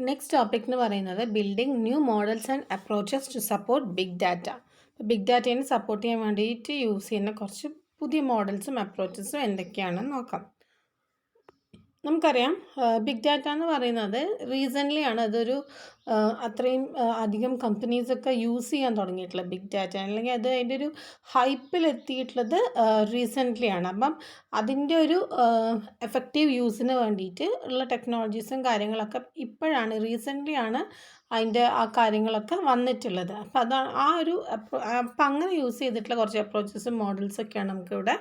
Next topic എന്ന് പറയുന്നത് building new models and approaches to support big data. Big ഡാറ്റയെ support ചെയ്യാൻ വേണ്ടിയിട്ട് യൂസ് ചെയ്യുന്ന കുറച്ച് പുതിയ മോഡൽസും അപ്രോച്ചസും എന്തൊക്കെയാണെന്ന് നോക്കാം. നമുക്കറിയാം ബിഗ് ഡാറ്റ എന്ന് പറയുന്നത് റീസെൻ്റ്ലി ആണ് അതൊരു അത്രയും അധികം കമ്പനീസൊക്കെ യൂസ് ചെയ്യാൻ തുടങ്ങിയിട്ടുള്ളത് ബിഗ് ഡാറ്റ, അല്ലെങ്കിൽ അത് അതിൻ്റെ ഒരു ഹൈപ്പിലെത്തിയിട്ടുള്ളത് റീസെൻ്റ്ലി ആണ്. അപ്പം അതിൻ്റെ ഒരു എഫക്റ്റീവ് യൂസിന് വേണ്ടിയിട്ട് ഉള്ള ടെക്നോളജീസും കാര്യങ്ങളൊക്കെ ഇപ്പോഴാണ് റീസെൻ്റ്ലി ആണ് അതിൻ്റെ ആ കാര്യങ്ങളൊക്കെ വന്നിട്ടുള്ളത്. അപ്പം അതാണ് ആ ഒരു അപ്പം അങ്ങനെ യൂസ് ചെയ്തിട്ടുള്ള കുറച്ച് അപ്രോച്ചസും മോഡൽസൊക്കെയാണ് നമുക്കിവിടെ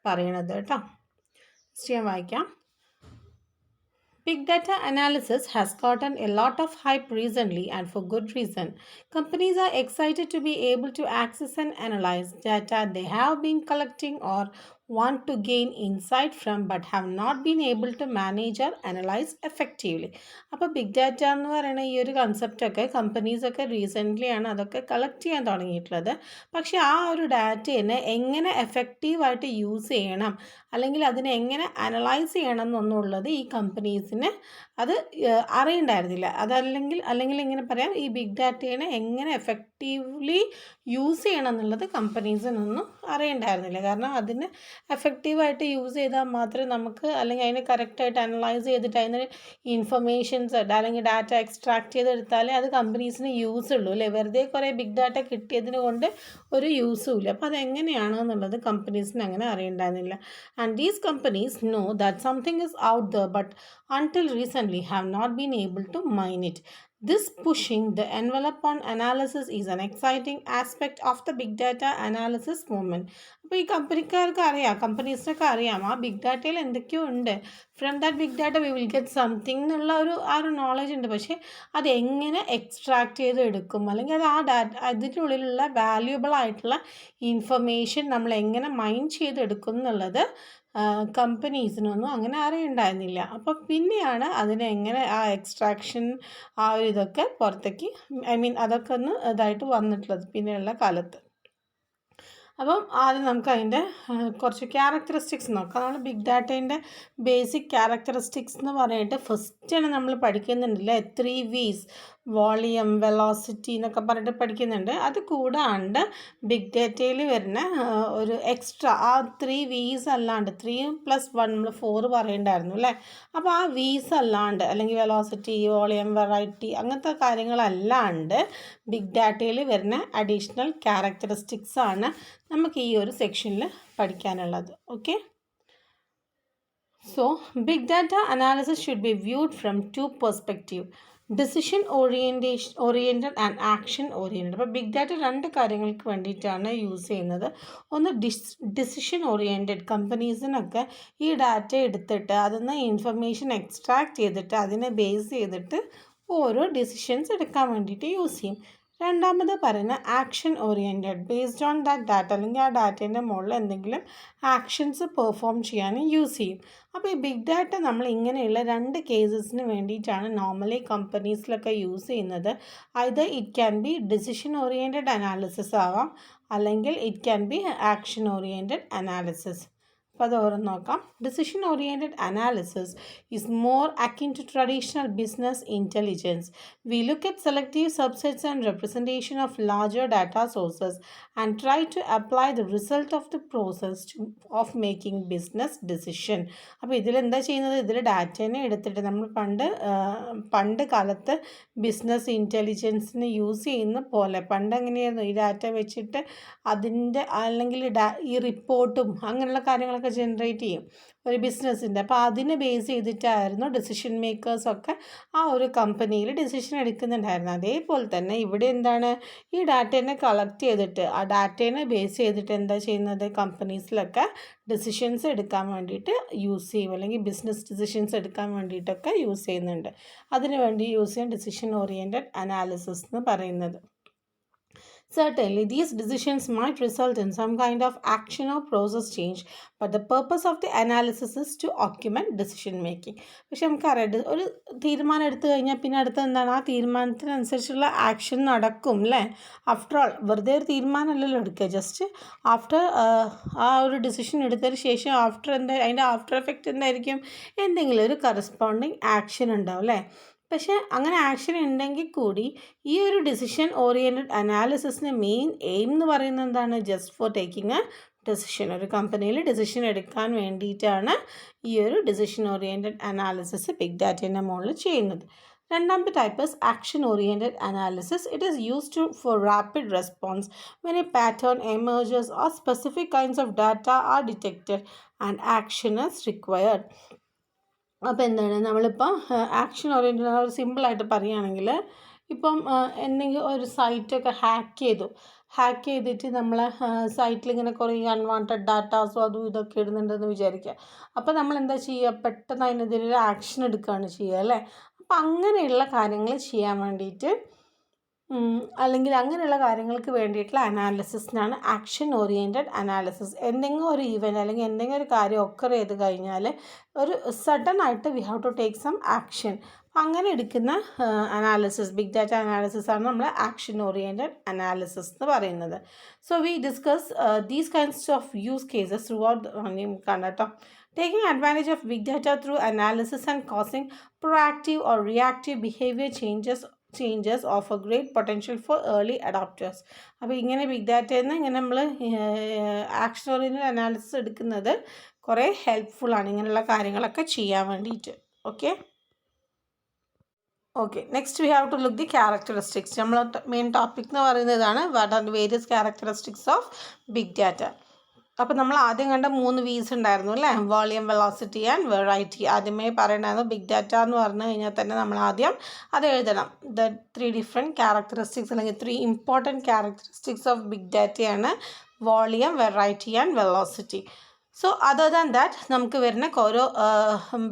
പറയണത് കേട്ടോ. ഞാൻ വായിക്കാം. Big data analysis has gotten a lot of hype recently, and for good reason. Companies are excited to be able to access and analyze data they have been collecting or want to gain insight from but have not been able to manage or analyze effectively. അപ്പോൾ big data എന്ന് പറയുന്ന ഈ ഒരു കൺസെപ്റ്റൊക്കെ കമ്പനീസൊക്കെ recently ആണ് അതൊക്കെ collect ചെയ്യാൻ തുടങ്ങിയിട്ടുള്ളത്. പക്ഷേ ആ ഒരു ഡാറ്റയെ എങ്ങനെ എഫക്റ്റീവായിട്ട് യൂസ് ചെയ്യണം, അല്ലെങ്കിൽ അതിനെ എങ്ങനെ അനലൈസ് ചെയ്യണം എന്നുള്ളത് ഈ കമ്പനീസിന് അത് അറിയണ്ടായിരുന്നില്ല. അല്ലെങ്കിൽ ഇങ്ങനെ പറയാം, ഈ ബിഗ് ഡാറ്റയെ എങ്ങനെ എഫക്റ്റീവ്ലി യൂസ് ചെയ്യണം എന്നുള്ളത് കമ്പനീസിനൊന്നും അറിയണ്ടായിരുന്നില്ല. കാരണം അതിന് എഫക്റ്റീവായിട്ട് യൂസ് ചെയ്താൽ മാത്രമേ നമുക്ക്, അല്ലെങ്കിൽ അതിന് കറക്റ്റായിട്ട് അനലൈസ് ചെയ്തിട്ട് അതിന് ഇൻഫർമേഷൻസ് അല്ലെങ്കിൽ ഡാറ്റ എക്സ്ട്രാക്ട് ചെയ്തെടുത്താലേ അത് കമ്പനീസിന് യൂസ് ഉള്ളൂ അല്ലേ. വെറുതെ കുറേ ബിഗ് ഡാറ്റ കിട്ടിയതിന് കൊണ്ട് ഒരു യൂസും ഇല്ല. അപ്പോൾ അതെങ്ങനെയാണ് എന്നുള്ളത് കമ്പനീസിന് അങ്ങനെ അറിയണ്ടായിരുന്നില്ല. And these companies know that something is out there but until recently have not been able to mine it. This pushing the envelope on analysis is an exciting aspect of the big data analysis movement. അപ്പോൾ ഈ കമ്പനിക്കാർക്ക് അറിയാം, കമ്പനീസിനൊക്കെ അറിയാം ആ big ഡാറ്റയിൽ എന്തൊക്കെയോ ഉണ്ട്. From that big data we will get something എന്നുള്ള ആ ഒരു നോളജ് ഉണ്ട്. പക്ഷേ അതെങ്ങനെ എക്സ്ട്രാക്ട് ചെയ്ത് എടുക്കും, അല്ലെങ്കിൽ അത് ആ ഡാറ്റ അതിൻ്റെ ഉള്ളിലുള്ള വാല്യുബിൾ ആയിട്ടുള്ള ഇൻഫർമേഷൻ നമ്മൾ എങ്ങനെ മൈൻ ചെയ്തെടുക്കും എന്നുള്ളത് കമ്പനീസിനൊന്നും അങ്ങനെ അറിയണ്ടായിരുന്നില്ല. അപ്പോൾ പിന്നെയാണ് അതിനെങ്ങനെ ആ എക്സ്ട്രാക്ഷൻ ആ ഒരു ഇതൊക്കെ പുറത്തേക്ക് അതൊക്കെ ഒന്ന് ഇതായിട്ട് വന്നിട്ടുള്ളത് പിന്നെയുള്ള കാലത്ത്. അപ്പം ആദ്യം നമുക്ക് അതിൻ്റെ കുറച്ച് ക്യാരക്ടറിസ്റ്റിക്സ് നോക്കാം. നമ്മൾ ബിഗ് ഡാറ്റേൻ്റെ ബേസിക് ക്യാരക്ടറിസ്റ്റിക്സ് എന്ന് പറഞ്ഞിട്ട് ഫസ്റ്റാണ് നമ്മൾ പഠിക്കുന്നുണ്ടല്ലേ 3 V's, വോളിയം, വെലോസിറ്റി എന്നൊക്കെ പറഞ്ഞിട്ട് പഠിക്കുന്നുണ്ട്. അത് കൂടാണ്ട് ബിഗ് ഡാറ്റയിൽ വരുന്ന ഒരു എക്സ്ട്രാ ആ 3 V's അല്ലാണ്ട് 3+1 നമ്മൾ 4 പറയണ്ടായിരുന്നു അല്ലേ. അപ്പോൾ ആ V's അല്ലാണ്ട്, അല്ലെങ്കിൽ വെലോസിറ്റി, വോളിയം, വെറൈറ്റി അങ്ങനത്തെ കാര്യങ്ങളല്ലാണ്ട് ബിഗ് ഡാറ്റയിൽ വരുന്ന അഡീഷണൽ ക്യാരക്ടറിസ്റ്റിക്സ് ആണ് നമുക്ക് ഈ ഒരു സെക്ഷനിൽ പഠിക്കാനുള്ളത്. Okay, so big data analysis should be viewed from 2 perspective, decision oriented and action oriented. അപ്പോൾ ബിഗ് ഡാറ്റ 2 കാര്യങ്ങൾക്ക് വേണ്ടിയിട്ടാണ് യൂസ് ചെയ്യുന്നത്. ഒന്ന് ഡിസിഷൻ ഓറിയൻറ്റഡ്, കമ്പനീസിനൊക്കെ ഈ ഡാറ്റ എടുത്തിട്ട് അതിൽ നിന്ന് ഇൻഫർമേഷൻ എക്സ്ട്രാക്ട് ചെയ്തിട്ട് അതിനെ ബേസ് ചെയ്തിട്ട് ഓരോ ഡിസിഷൻസ് എടുക്കാൻ വേണ്ടിയിട്ട് യൂസ് ചെയ്യും. രണ്ടാമത് പറയുന്ന action oriented, based on that data, അല്ലെങ്കിൽ ആ ഡാറ്റേൻ്റെ മുകളിൽ എന്തെങ്കിലും ആക്ഷൻസ് പെർഫോം ചെയ്യാനും യൂസ് ചെയ്യും. അപ്പോൾ ഈ ബിഗ് ഡാറ്റ നമ്മൾ ഇങ്ങനെയുള്ള 2 കേസസിന് വേണ്ടിയിട്ടാണ് നോർമലി കമ്പനീസിലൊക്കെ യൂസ് ചെയ്യുന്നത്. Either it can B decision oriented analysis ആവാം, അല്ലെങ്കിൽ it can B action oriented analysis. അപ്പോൾ അത് ഓരോന്ന് നോക്കാം. Decision oriented analysis is more akin to traditional business intelligence. We look at selective subsets and representation of larger data sources and try to apply the result of the process of making business decision. അപ്പോൾ ഇതിലെന്താ ചെയ്യുന്നത്, ഇതിൽ ഡാറ്റേനെ എടുത്തിട്ട് നമ്മൾ പണ്ട് കാലത്ത് business ഇൻ്റലിജൻസിന് use ചെയ്യുന്ന പോലെ, പണ്ട് എങ്ങനെയായിരുന്നു ഈ ഡാറ്റ വെച്ചിട്ട് അതിൻ്റെ അല്ലെങ്കിൽ ഈ റിപ്പോർട്ടും അങ്ങനെയുള്ള കാര്യങ്ങളൊക്കെ ജനറേറ്റ് ചെയ്യും ഒരു ബിസിനസ്സിൻ്റെ. അപ്പോൾ അതിനെ ബേസ് ചെയ്തിട്ടായിരുന്നു ഡിസിഷൻ മേക്കേഴ്സൊക്കെ ആ ഒരു കമ്പനിയിൽ ഡിസിഷൻ എടുക്കുന്നുണ്ടായിരുന്നു. അതേപോലെ തന്നെ ഇവിടെ എന്താണ്, ഈ ഡാറ്റേനെ കളക്ട് ചെയ്തിട്ട് ആ ഡാറ്റേനെ ബേസ് ചെയ്തിട്ട് എന്താ ചെയ്യുന്നത്, കമ്പനീസിലൊക്കെ ഡിസിഷൻസ് എടുക്കാൻ വേണ്ടിയിട്ട് യൂസ് ചെയ്യും, അല്ലെങ്കിൽ ബിസിനസ് ഡിസിഷൻസ് എടുക്കാൻ വേണ്ടിയിട്ടൊക്കെ യൂസ് ചെയ്യുന്നുണ്ട്. അതിനു വേണ്ടി യൂസ് ചെയ്യാൻ ഡിസിഷൻ ഓറിയൻറ്റഡ് അനാലിസിസ് എന്ന് പറയുന്നത്. Certainly, these decisions might result in some kind of action or process change, but the purpose of the analysis is to augment decision making. പക്ഷെ നമുക്കറിയാം, ഒരു തീരുമാനം എടുത്തു കഴിഞ്ഞാൽ പിന്നെ അടുത്ത എന്താണ്, ആ തീരുമാനത്തിനനുസരിച്ചുള്ള ആക്ഷൻ നടക്കും അല്ലേ. ആഫ്റ്റർ ഓൾ വെറുതെ ഒരു തീരുമാനമല്ലല്ലോ എടുക്കുക, ജസ്റ്റ് ആഫ്റ്റർ ആ ഒരു ഡിസിഷൻ എടുത്തതിന് ശേഷം അതിൻ്റെ ആഫ്റ്റർ എഫക്റ്റ് എന്തായിരിക്കും, എന്തെങ്കിലും ഒരു കറസ്പോണ്ടിങ് ആക്ഷൻ ഉണ്ടാവും അല്ലേ. പക്ഷേ അങ്ങനെ ആക്ഷൻ ഉണ്ടെങ്കിൽ കൂടി ഈ ഒരു ഡിസിഷൻ ഓറിയൻറ്റഡ് അനാലിസിസിൻ്റെ മെയിൻ എയിം എന്ന് പറയുന്നത് എന്താണ്? Just for taking a decision. ഒരു കമ്പനിയിൽ ഡിസിഷൻ എടുക്കാൻ വേണ്ടിയിട്ടാണ് ഈ ഒരു ഡിസിഷൻ ഓറിയൻറ്റഡ് അനാലിസിസ് ബിഗ് ഡാറ്റേൻ്റെ മുകളിൽ ചെയ്യുന്നത്. രണ്ടാമത്തെ type is action oriented analysis. It is used for rapid response when a pattern emerges or specific kinds of data are detected and action is required. അപ്പോൾ എന്താണ്, നമ്മളിപ്പോൾ ആക്ഷൻ ഓറിയൻറ്റഡ് ഒരു സിമ്പിളായിട്ട് പറയുകയാണെങ്കിൽ, ഇപ്പം എന്തെങ്കിലും ഒരു സൈറ്റൊക്കെ ഹാക്ക് ചെയ്തിട്ട് നമ്മളെ സൈറ്റിൽ ഇങ്ങനെ കുറേ അൺവാണ്ടഡ് ഡാറ്റാസും അതും ഇതൊക്കെ ഇടുന്നുണ്ടെന്ന് വിചാരിക്കുക. അപ്പോൾ നമ്മൾ എന്താ ചെയ്യുക? പെട്ടെന്ന് അതിനെതിരെ ഒരു ആക്ഷൻ എടുക്കുകയാണ് ചെയ്യുക അല്ലേ? അപ്പം അങ്ങനെയുള്ള കാര്യങ്ങൾ ചെയ്യാൻ വേണ്ടിയിട്ട് അല്ലെങ്കിൽ അങ്ങനെയുള്ള കാര്യങ്ങൾക്ക് വേണ്ടിയിട്ടുള്ള അനാലിസിസിനാണ് ആക്ഷൻ ഓറിയൻറ്റഡ് അനാലിസിസ്. എന്തെങ്കിലും ഒരു ഈവൻറ്റ് അല്ലെങ്കിൽ എന്തെങ്കിലും ഒരു കാര്യം ഒക്കർ ചെയ്ത് കഴിഞ്ഞാൽ ഒരു സഡൻ ആയിട്ട് we have to take some action. അങ്ങനെ എടുക്കുന്ന അനാലിസിസ്, ബിഗ് ഡാറ്റ അനാലിസിസ് ആണ് നമ്മൾ ആക്ഷൻ ഓറിയൻറ്റഡ് അനാലിസിസ് എന്ന് പറയുന്നത്. So we discuss these kinds of use cases through out കണ്ടോ. Taking advantage of big data through analysis and causing proactive or reactive behavior changes offer great potential for early adopters. അപ്പോൾ ഇങ്ങനെ big ഡാറ്റയിൽ നിന്ന് ഇങ്ങനെ നമ്മൾ action oriented analysis എടുക്കുന്നത് കുറേ ഹെൽപ്ഫുള്ളാണ് ഇങ്ങനെയുള്ള കാര്യങ്ങളൊക്കെ ചെയ്യാൻ വേണ്ടിയിട്ട്. Okay, next we have to look the characteristics. നമ്മൾ മെയിൻ ടോപ്പിക് എന്ന് പറയുന്നതാണ് what are the various characteristics of big data. അപ്പോൾ നമ്മൾ ആദ്യം കണ്ട 3 V's ഉണ്ടായിരുന്നു അല്ലേ? Volume, velocity and variety. ആദ്യമേ പറയണമായിരുന്നു ബിഗ് ഡാറ്റ എന്ന് പറഞ്ഞു കഴിഞ്ഞാൽ തന്നെ നമ്മൾ ആദ്യം അത് എഴുതണം. ദ 3 ഡിഫറെൻറ്റ് ക്യാരക്ടറിസ്റ്റിക്സ് അല്ലെങ്കിൽ 3 ഇമ്പോർട്ടൻറ്റ് ക്യാരക്ടറിസ്റ്റിക്സ് ഓഫ് ബിഗ് ഡാറ്റയാണ് volume, variety and velocity. So other than that നമുക്ക് വരുന്ന ഓരോ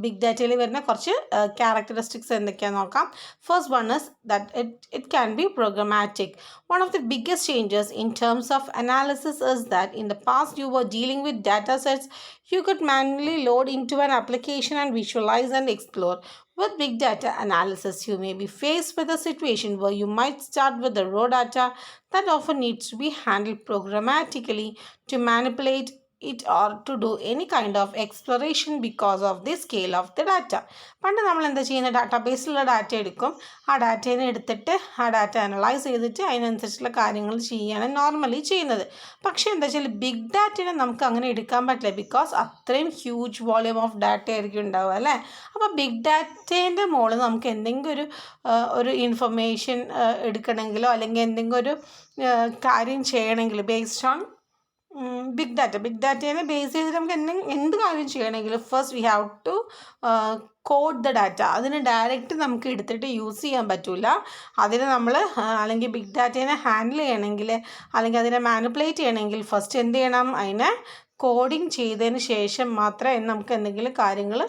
ബിഗ് ഡാറ്റയിൽ വരുന്ന കുറച്ച് ക്യാരക്ടറിസ്റ്റിക്സ് എന്തൊക്കെയാണെന്ന് നോക്കാം. First one is that it can be programmatic. One of the biggest changes in terms of analysis is that in the past you were dealing with data sets you could manually load into an application and visualize and explore. With big data analysis, you may be faced with a situation where you might start with the raw data that often needs to be handled programmatically to manipulate it or to do any kind of exploration because of the scale of the data. പണ്ട് നമ്മൾ എന്താ ചെയ്യുന്നത്? ഡാറ്റാബേസിലുള്ള data എടുക്കും, ആ ഡാറ്റേനെ എടുത്തിട്ട് ആ data analyse ചെയ്തിട്ട് അതിനനുസരിച്ചുള്ള കാര്യങ്ങൾ ചെയ്യാണ് നോർമലി ചെയ്യുന്നത്. പക്ഷേ എന്താ വെച്ചാൽ ബിഗ് ഡാറ്റേനെ നമുക്ക് അങ്ങനെ എടുക്കാൻ പറ്റില്ല, ബിക്കോസ് അത്രയും ഹ്യൂജ് വോളിയം ഓഫ് ഡാറ്റ ആയിരിക്കും ഉണ്ടാവുക അല്ലേ? അപ്പോൾ ബിഗ് ഡാറ്റേൻ്റെ മുകളിൽ നമുക്ക് എന്തെങ്കിലും ഒരു ഇൻഫർമേഷൻ എടുക്കണമെങ്കിലോ അല്ലെങ്കിൽ എന്തെങ്കിലും ഒരു കാര്യം ചെയ്യണമെങ്കിൽ ബേസ്ഡ് ഓൺ ബിഗ് ഡാറ്റേനെ ബേസ് ചെയ്തിട്ട് നമുക്ക് എന്ത് കാര്യം ചെയ്യണമെങ്കിലും first we have to code the data. അതിന് ഡയറക്റ്റ് നമുക്ക് എടുത്തിട്ട് യൂസ് ചെയ്യാൻ പറ്റില്ല. അതിന് നമ്മൾ അല്ലെങ്കിൽ ബിഗ് ഡാറ്റേനെ ഹാൻഡിൽ ചെയ്യണമെങ്കിൽ അല്ലെങ്കിൽ അതിനെ മാനിപ്പുലേറ്റ് ചെയ്യണമെങ്കിൽ ഫസ്റ്റ് എന്ത് ചെയ്യണം? അതിനെ കോഡിങ് ചെയ്തതിന് ശേഷം മാത്രമേ നമുക്ക് എന്തെങ്കിലും കാര്യങ്ങൾ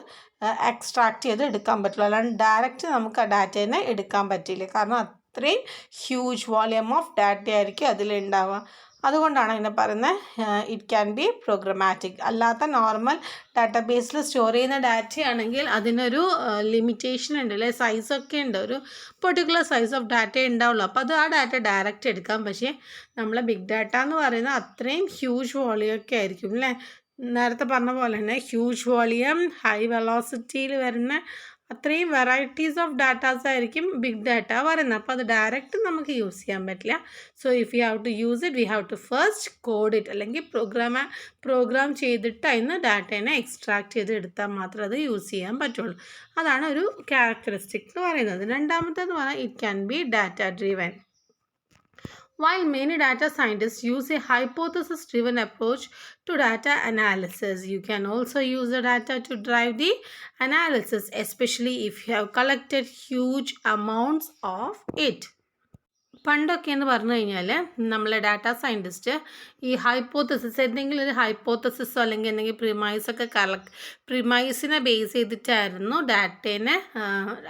എക്സ്ട്രാക്ട് ചെയ്ത് എടുക്കാൻ പറ്റുള്ളൂ. അല്ലാണ്ട് ഡയറക്റ്റ് നമുക്ക് ആ ഡാറ്റേനെ എടുക്കാൻ പറ്റില്ല, കാരണം അത്രയും ഹ്യൂജ് വോളിയം ഓഫ് ഡാറ്റ ആയിരിക്കും അതിലുണ്ടാവുക. അതുകൊണ്ടാണ് ഇതിനെ പറയുന്നത് ഇറ്റ് ക്യാൻ ബി പ്രോഗ്രാമാറ്റിക്. അല്ലാത്ത നോർമൽ ഡാറ്റാബേസിൽ സ്റ്റോർ ചെയ്യുന്ന ഡാറ്റയാണെങ്കിൽ അതിനൊരു ലിമിറ്റേഷൻ ഉണ്ട് അല്ലേ? സൈസൊക്കെ ഉണ്ട്, ഒരു പെർട്ടിക്കുലർ സൈസ് ഓഫ് ഡാറ്റ ഉണ്ടാവുള്ളൂ. അപ്പോൾ അത് ആ ഡാറ്റ ഡയറക്റ്റ് എടുക്കാം. പക്ഷേ നമ്മളെ ബിഗ് ഡാറ്റ എന്ന് പറയുന്നത് അത്രയും ഹ്യൂജ് വോളിയം ഒക്കെ ആയിരിക്കും അല്ലേ? നേരത്തെ പറഞ്ഞ പോലെ തന്നെ ഹ്യൂജ് വോളിയം, ഹൈ വെലോസിറ്റിയിൽ വരുന്ന അത്രയും വെറൈറ്റീസ് ഓഫ് ഡാറ്റാസ് ആയിരിക്കും ബിഗ് ഡാറ്റ പറയുന്നത്. അപ്പോൾ അത് ഡയറക്റ്റ് നമുക്ക് യൂസ് ചെയ്യാൻ പറ്റില്ല. So if you have to use it we have to first code it, അല്ലെങ്കിൽ പ്രോഗ്രാം ചെയ്തിട്ട് അതിന് ഡാറ്റേനെ എക്സ്ട്രാക്ട് ചെയ്ത് എടുത്താൽ മാത്രമേ അത് യൂസ് ചെയ്യാൻ പറ്റുള്ളൂ. അതാണ് ഒരു ക്യാരക്ടറിസ്റ്റിക് എന്ന് പറയുന്നത്. രണ്ടാമത്തേന്ന് പറഞ്ഞാൽ it can B data driven. While many data scientists use a hypothesis-driven approach to data analysis, you can also use the data to drive the analysis, especially if you have collected huge amounts of it. പണ്ടൊക്കെ എന്ന് പറഞ്ഞു കഴിഞ്ഞാൽ നമ്മളെ data scientist ഈ hypothesis, എന്തെങ്കിലും ഒരു ഹൈപ്പോത്തസിസോ അല്ലെങ്കിൽ എന്തെങ്കിലും പ്രിമൈസൊക്കെ പ്രിമൈസിനെ ബേസ് ചെയ്തിട്ടായിരുന്നു ഡാറ്റേനെ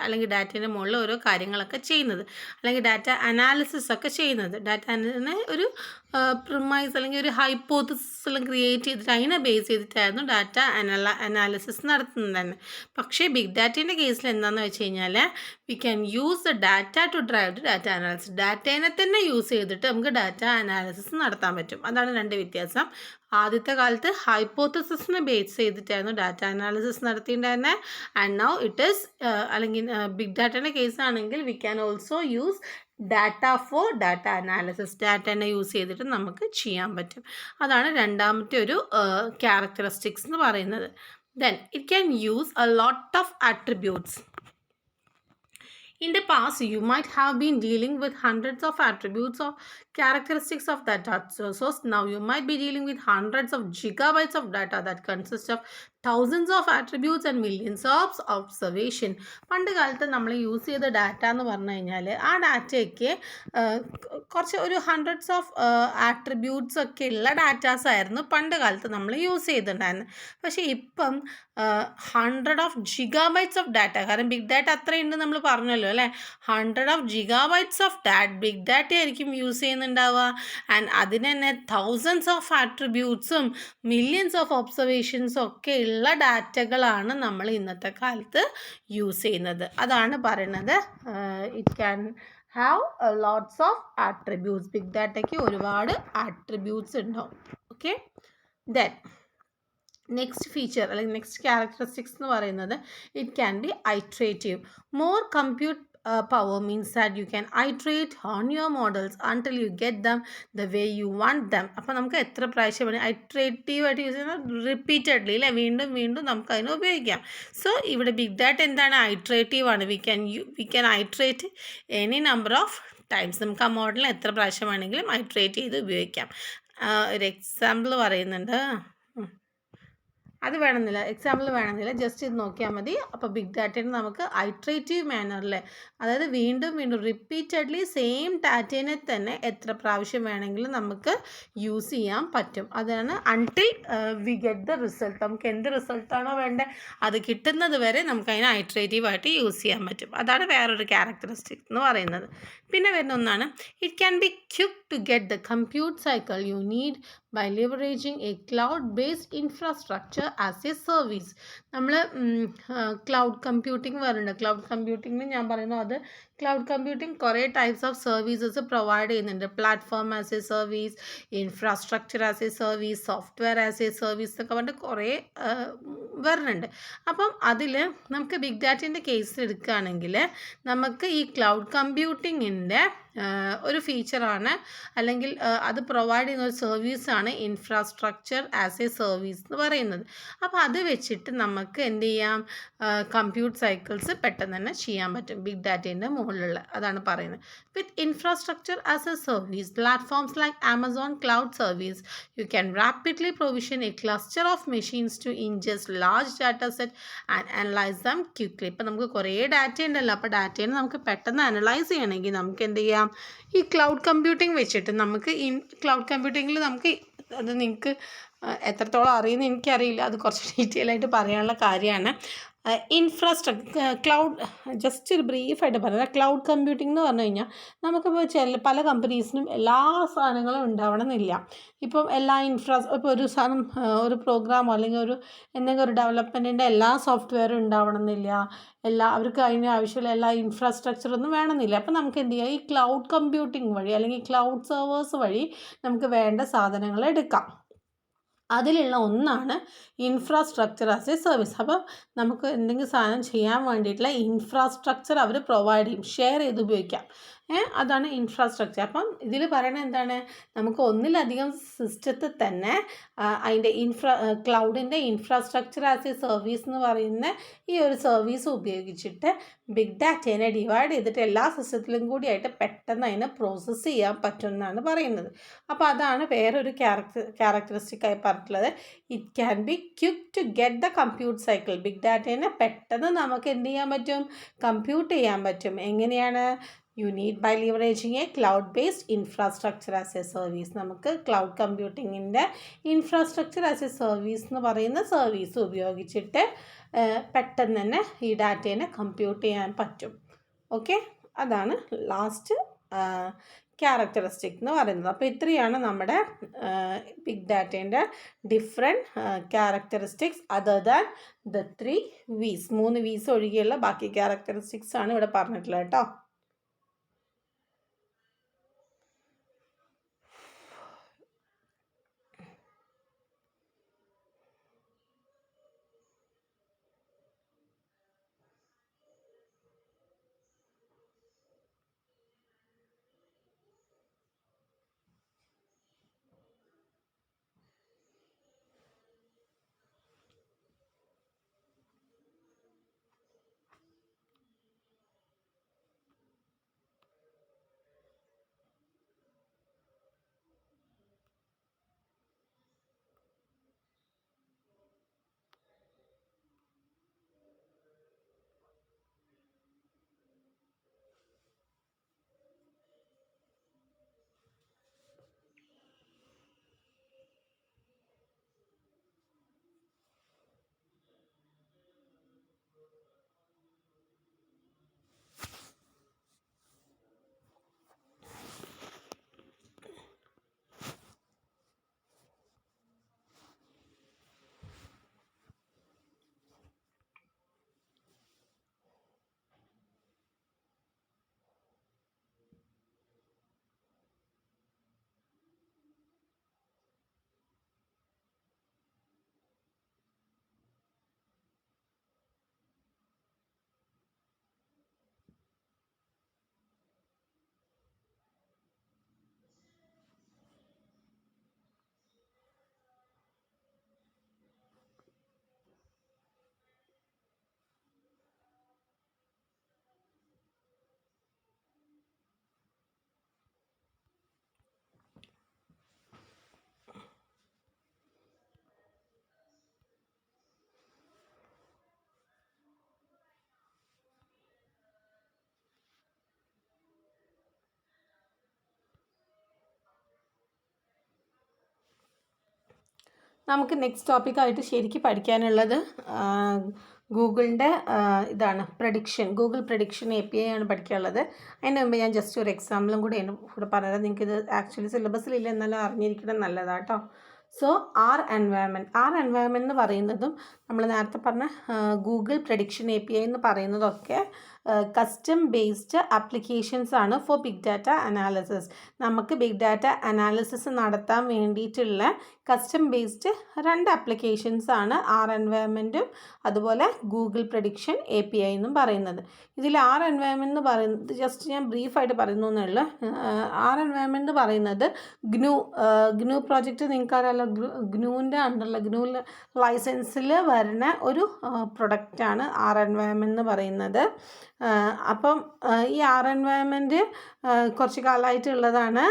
അല്ലെങ്കിൽ ഡാറ്റേൻ്റെ മുകളിൽ ഓരോ കാര്യങ്ങളൊക്കെ ചെയ്യുന്നത്, അല്ലെങ്കിൽ ഡാറ്റ അനാലിസിസ് ഒക്കെ ചെയ്യുന്നത്. ഡാറ്റനെ ഒരു പ്രിമൈസ് അല്ലെങ്കിൽ ഒരു ഹൈപ്പോത്തസിസ് എല്ലാം ക്രിയേറ്റ് ചെയ്തിട്ട് അതിനെ ബേസ് ചെയ്തിട്ടായിരുന്നു ഡാറ്റ അനാലിസിസ് നടത്തുന്നത് തന്നെ. പക്ഷേ ബിഗ് ഡാറ്റേൻ്റെ കേസിൽ എന്താണെന്ന് വെച്ച് കഴിഞ്ഞാൽ we can use the data to drive the data analysis. Data ഡാറ്റേനെ തന്നെ യൂസ് ചെയ്തിട്ട് നമുക്ക് ഡാറ്റ അനാലിസിസ് നടത്താൻ പറ്റും. അതാണ് രണ്ട് വ്യത്യാസം. ആദ്യത്തെ കാലത്ത് ഹൈപ്പോത്തസിസിനെ ബേസ് ചെയ്തിട്ടായിരുന്നു ഡാറ്റ അനാലിസിസ് നടത്തിയിട്ടുണ്ടായിരുന്നത്. ആൻഡ് നൗ ഇറ്റ് ഈസ് അല്ലെങ്കിൽ ബിഗ് ഡാറ്റയുടെ കേസാണെങ്കിൽ we can also use data for data analysis. ഡാറ്റേനെ യൂസ് ചെയ്തിട്ട് നമുക്ക് ചെയ്യാൻ പറ്റും. അതാണ് രണ്ടാമത്തെ ഒരു ക്യാരക്ടറിസ്റ്റിക്സ് എന്ന് പറയുന്നത്. Then it can use a lot of attributes. In the past, you might have been dealing with hundreds of attributes or characteristics of that data source. Now you might be dealing with hundreds of gigabytes of data that consists of thousands of attributes and millions of observation. പണ്ട് കാലത്ത് നമ്മൾ use ചെയ്ത data എന്ന് പറഞ്ഞു കഴിഞ്ഞാൽ ആ ഡാറ്റയ്ക്ക് കുറച്ച് ഒരു ഹൺഡ്രഡ്സ് ഓഫ് ആട്രിബ്യൂട്ട്സ് ഒക്കെ ഉള്ള ഡാറ്റാസ് ആയിരുന്നു പണ്ട് കാലത്ത് നമ്മൾ യൂസ് ചെയ്തിട്ടുണ്ടായിരുന്നു. പക്ഷേ ഇപ്പം 100 ഓഫ് ജിഗാബൈറ്റ്സ് ഓഫ് ഡാറ്റ, കാരണം ബിഗ് ഡാറ്റ അത്രയുണ്ട് നമ്മൾ പറഞ്ഞല്ലോ അല്ലേ. 100 of gigabytes of big data ആയിരിക്കും യൂസ് ചെയ്യുന്നുണ്ടാവുക. ആൻഡ് അതിന് തന്നെ തൗസൻഡ്സ് ഓഫ് ആട്രിബ്യൂട്ട്സും മില്യൺസ് ഓഫ് ഒബ്സർവേഷൻസും ഒക്കെ ഉള്ള ഡാറ്റകളാണ് നമ്മൾ ഇന്നത്തെ കാലത്ത് യൂസ് ചെയ്യുന്നത്. അതാണ് പറയുന്നത് it can have lots of attributes. Big ഡാറ്റയ്ക്ക് ഒരുപാട് ആട്രിബ്യൂട്ട്സ് ഉണ്ടാവും. ഓക്കെ, ദെൻ നെക്സ്റ്റ് ഫീച്ചർ അല്ലെങ്കിൽ നെക്സ്റ്റ് ക്യാരക്ടറിസ്റ്റിക്സ് എന്ന് പറയുന്നത് it can be iterative. More compute power means that you can iterate on your models until you get them the way you want them. അപ്പോൾ നമുക്ക് എത്ര പ്രാവശ്യം വേണം iterative ആയിട്ട് use ചെയ്യുന്നത്? റിപ്പീറ്റഡ്ലി അല്ലേ, വീണ്ടും വീണ്ടും നമുക്ക് അതിനെ ഉപയോഗിക്കാം. സോ ഇവിടെ ബിഗ് ഡാറ്റ എന്താണ്? ഐട്രേറ്റീവ് ആണ്. We can iterate any number of times. നമുക്ക് ആ മോഡലിൽ എത്ര പ്രാവശ്യം വേണമെങ്കിലും ഐട്രേറ്റ് ചെയ്ത് ഉപയോഗിക്കാം. ഒരു എക്സാമ്പിൾ പറയുന്നുണ്ട്, അത് വേണമെന്നില്ല, എക്സാമ്പിൾ വേണമെന്നില്ല, ജസ്റ്റ് ഇത് നോക്കിയാൽ മതി. അപ്പോൾ ബിഗ് ഡാറ്റയിൽ നമുക്ക് ഐട്രേറ്റീവ് മാനറിൽ, അതായത് വീണ്ടും വീണ്ടും റിപ്പീറ്റഡ്ലി സെയിം ഡാറ്റേനെ തന്നെ എത്ര പ്രാവശ്യം വേണമെങ്കിലും നമുക്ക് യൂസ് ചെയ്യാൻ പറ്റും. അതാണ് until we get the result. നമുക്ക് എന്ത് റിസൾട്ടാണോ വേണ്ടത് അത് കിട്ടുന്നത് വരെ നമുക്ക് അതിനെ ഐട്രേറ്റീവായിട്ട് യൂസ് ചെയ്യാൻ പറ്റും. അതാണ് വേറൊരു ക്യാരക്ടറിസ്റ്റിക്സ് എന്ന് പറയുന്നത്. പിന്നെ വരുന്ന ഒന്നാണ് it can be quick to get the compute cycle you need by leveraging a cloud-based infrastructure as a service. നമ്മൾ ക്ലൗഡ് കമ്പ്യൂട്ടിംഗ് പറയുന്നുണ്ട്. ക്ലൗഡ് കമ്പ്യൂട്ടിങ്ങിന് ഞാൻ പറയുന്നു, അത് ക്ലൗഡ് കമ്പ്യൂട്ടിംഗ് കുറേ ടൈപ്സ് ഓഫ് സർവീസസ് പ്രൊവൈഡ് ചെയ്യുന്നുണ്ട്. Platform as a service, infrastructure as a service, software as a service എന്നൊക്കെ പറഞ്ഞിട്ട് കുറേ വരുന്നുണ്ട്. അപ്പം അതിൽ നമുക്ക് ബിഗ് ഡാറ്റേൻ്റെ കേസ് എടുക്കുകയാണെങ്കിൽ നമുക്ക് ഈ ക്ലൗഡ് കമ്പ്യൂട്ടിങ്ങിൻ്റെ ഒരു ഫീച്ചറാണ് അല്ലെങ്കിൽ അത് പ്രൊവൈഡ് ചെയ്യുന്ന ഒരു സർവീസാണ് ഇൻഫ്രാസ്ട്രക്ചർ ആസ് എ സർവീസ് എന്ന് പറയുന്നത്. അപ്പോൾ അത് വെച്ചിട്ട് നമുക്ക് എന്ത് ചെയ്യാം, കമ്പ്യൂട്ട് സൈക്കിൾസ് പെട്ടെന്ന് തന്നെ ചെയ്യാൻ പറ്റും ബിഗ് ഡാറ്റേൻ്റെ മുകളിലുള്ള. അതാണ് പറയുന്നത്. With infrastructure as a service, platforms like Amazon cloud service, you can rapidly provision a cluster of machines to ingest large data set and analyse them quickly. ഇപ്പം നമുക്ക് കുറേ ഡാറ്റ ഉണ്ടല്ലോ, അപ്പോൾ ഡാറ്റേനെ നമുക്ക് പെട്ടെന്ന് അനലൈസ് ചെയ്യണമെങ്കിൽ നമുക്ക് എന്ത് ചെയ്യാം, ഈ ക്ലൗഡ് കമ്പ്യൂട്ടിംഗ് വെച്ചിട്ട് നമുക്ക് ക്ലൗഡ് കമ്പ്യൂട്ടിങ്ങിൽ നമുക്ക് അത് നിങ്ങൾക്ക് എത്രത്തോളം അറിയുമെന്ന് എനിക്കറിയില്ല, അത് കുറച്ച് ഡീറ്റെയിൽ ആയിട്ട് പറയാനുള്ള കാര്യമാണ്. ക്ലൗഡ് ജസ്റ്റ് ഒരു ബ്രീഫായിട്ട് പറയാം. ക്ലൗഡ് കമ്പ്യൂട്ടിംഗ് എന്ന് പറഞ്ഞു കഴിഞ്ഞാൽ നമുക്കിപ്പോൾ പല കമ്പനീസിനും എല്ലാ സാധനങ്ങളും ഉണ്ടാവണമെന്നില്ല. ഇപ്പം എല്ലാ ഇപ്പോൾ ഒരു സാധനം ഒരു പ്രോഗ്രാമോ അല്ലെങ്കിൽ എന്തെങ്കിലും ഒരു ഡെവലപ്മെൻറ്റിൻ്റെ എല്ലാ സോഫ്റ്റ്വെയറും ഉണ്ടാവണമെന്നില്ല. അവർക്ക് അതിന് ആവശ്യമുള്ള എല്ലാ ഇൻഫ്രാസ്ട്രക്ചറൊന്നും വേണമെന്നില്ല. അപ്പം നമുക്ക് എന്ത് ചെയ്യാം, ഈ ക്ലൗഡ് കമ്പ്യൂട്ടിംഗ് വഴി അല്ലെങ്കിൽ ക്ലൗഡ് സെർവേഴ്സ് വഴി നമുക്ക് വേണ്ട സാധനങ്ങൾ എടുക്കാം. അതിലുള്ള ഒന്നാണ് ഇൻഫ്രാസ്ട്രക്ചർ ആസ് എ സർവീസ്. അപ്പം നമുക്ക് എന്തെങ്കിലും സാധനം ചെയ്യാൻ വേണ്ടിയിട്ടുള്ള ഇൻഫ്രാസ്ട്രക്ചർ അവർ പ്രൊവൈഡ് ചെയ്യും, ഷെയർ ചെയ്ത് ഉപയോഗിക്കാം. അതാണ് ഇൻഫ്രാസ്ട്രക്ചർ. അപ്പം ഇതിൽ പറയുന്നത് എന്താണ്, നമുക്ക് ഒന്നിലധികം സിസ്റ്റത്തിൽ തന്നെ അതിൻ്റെ ക്ലൗഡിൻ്റെ ഇൻഫ്രാസ്ട്രക്ചർ ആസ് എ സർവീസ് എന്ന് പറയുന്ന ഈ ഒരു സർവീസ് ഉപയോഗിച്ചിട്ട് ബിഗ് ഡാറ്റേനെ ഡിവൈഡ് ചെയ്തിട്ട് എല്ലാ സിസ്റ്റത്തിലും കൂടിയായിട്ട് പെട്ടെന്ന് അതിനെ പ്രോസസ്സ് ചെയ്യാൻ പറ്റുമെന്നാണ് പറയുന്നത്. അപ്പോൾ അതാണ് വേറൊരു ക്യാരക്ടറിസ്റ്റിക്കായി പറഞ്ഞിട്ടുള്ളത്. It can be quick to get the compute cycle. Big ഡാറ്റേനെ പെട്ടെന്ന് നമുക്ക് എന്ത് ചെയ്യാൻ പറ്റും, കമ്പ്യൂട്ട് ചെയ്യാൻ പറ്റും. എങ്ങനെയാണ്? You need by leveraging a cloud based infrastructure as a service. നമുക്ക് ക്ലൗഡ് കമ്പ്യൂട്ടിങ്ങിൻ്റെ ഇൻഫ്രാസ്ട്രക്ചർ ആസ് എ സർവീസ് എന്ന് പറയുന്ന സർവീസ് ഉപയോഗിച്ചിട്ട് പെട്ടെന്ന് തന്നെ ഈ ഡാറ്റേനെ കമ്പ്യൂട്ട് ചെയ്യാൻ പറ്റും. ഓക്കെ, അതാണ് ലാസ്റ്റ് ക്യാരക്ടറിസ്റ്റിക് എന്ന് പറയുന്നത്. അപ്പോൾ ഇത്രയാണ് നമ്മുടെ ബിഗ് ഡാറ്റേൻ്റെ different characteristics other than the 3 V's. 3 V's ഒഴികെയുള്ള ബാക്കി ക്യാരക്ടറിസ്റ്റിക്സ് ആണ് ഇവിടെ പറഞ്ഞിട്ടുള്ളത് കേട്ടോ. നമുക്ക് നെക്സ്റ്റ് ടോപ്പിക്കായിട്ട് ശരിക്കും പഠിക്കാനുള്ളത് ഗൂഗിളിൻ്റെ ഇതാണ് ഗൂഗിൾ പ്രഡിക്ഷൻ API ആണ് പഠിക്കാനുള്ളത്. അതിന് മുമ്പ് ഞാൻ ജസ്റ്റ് ഒരു എക്സാമ്പിളും കൂടി കൂടെ പറഞ്ഞത് നിങ്ങൾക്കിത് ആക്ച്വലി സിലബസിലില്ല, എന്നാലും അറിഞ്ഞിരിക്കണം നല്ലതാണ് കേട്ടോ. സോ ആർ എൻവയൺമെൻറ്റ് എന്ന് പറയുന്നതും നമ്മൾ നേരത്തെ പറഞ്ഞ ഗൂഗിൾ പ്രഡിക്ഷൻ API എന്ന് പറയുന്നതൊക്കെ കസ്റ്റം ബേസ്ഡ് ആപ്ലിക്കേഷൻസ് ആണ് ഫോർ ബിഗ് ഡാറ്റ അനാലിസിസ്. നമുക്ക് ബിഗ് ഡാറ്റ അനാലിസിസ് നടത്താൻ വേണ്ടിയിട്ടുള്ള കസ്റ്റം ബേസ്ഡ് 2 ആപ്ലിക്കേഷൻസ് ആണ് ആർ എൻവയൺമെൻറ്റും അതുപോലെ ഗൂഗിൾ പ്രഡിക്ഷൻ API എന്നും പറയുന്നത്. ഇതിൽ ആർ എൻവയൺമെൻറ്റ് എന്ന് പറയുന്നത് ജസ്റ്റ് ഞാൻ ബ്രീഫായിട്ട് പറയുന്നു എന്നുള്ളൂ. ആർ എൻവയൺമെൻറ്റ് എന്ന് പറയുന്നത് ഗ്നു പ്രോജക്റ്റ് നിങ്ങൾക്കറിയാലോ. ഗ്നുവിൻ്റെ അണ്ടറിൽ ഗ്നു ലൈസൻസിൽ വരുന്ന ഒരു പ്രൊഡക്റ്റാണ് ആർ എൻവയൺമെൻറ്റ് എന്ന് പറയുന്നത്. അപ്പം ഈ ആർ എൻവയൺമെൻറ്റ് കുറച്ച് കാലമായിട്ടുള്ളതാണ്.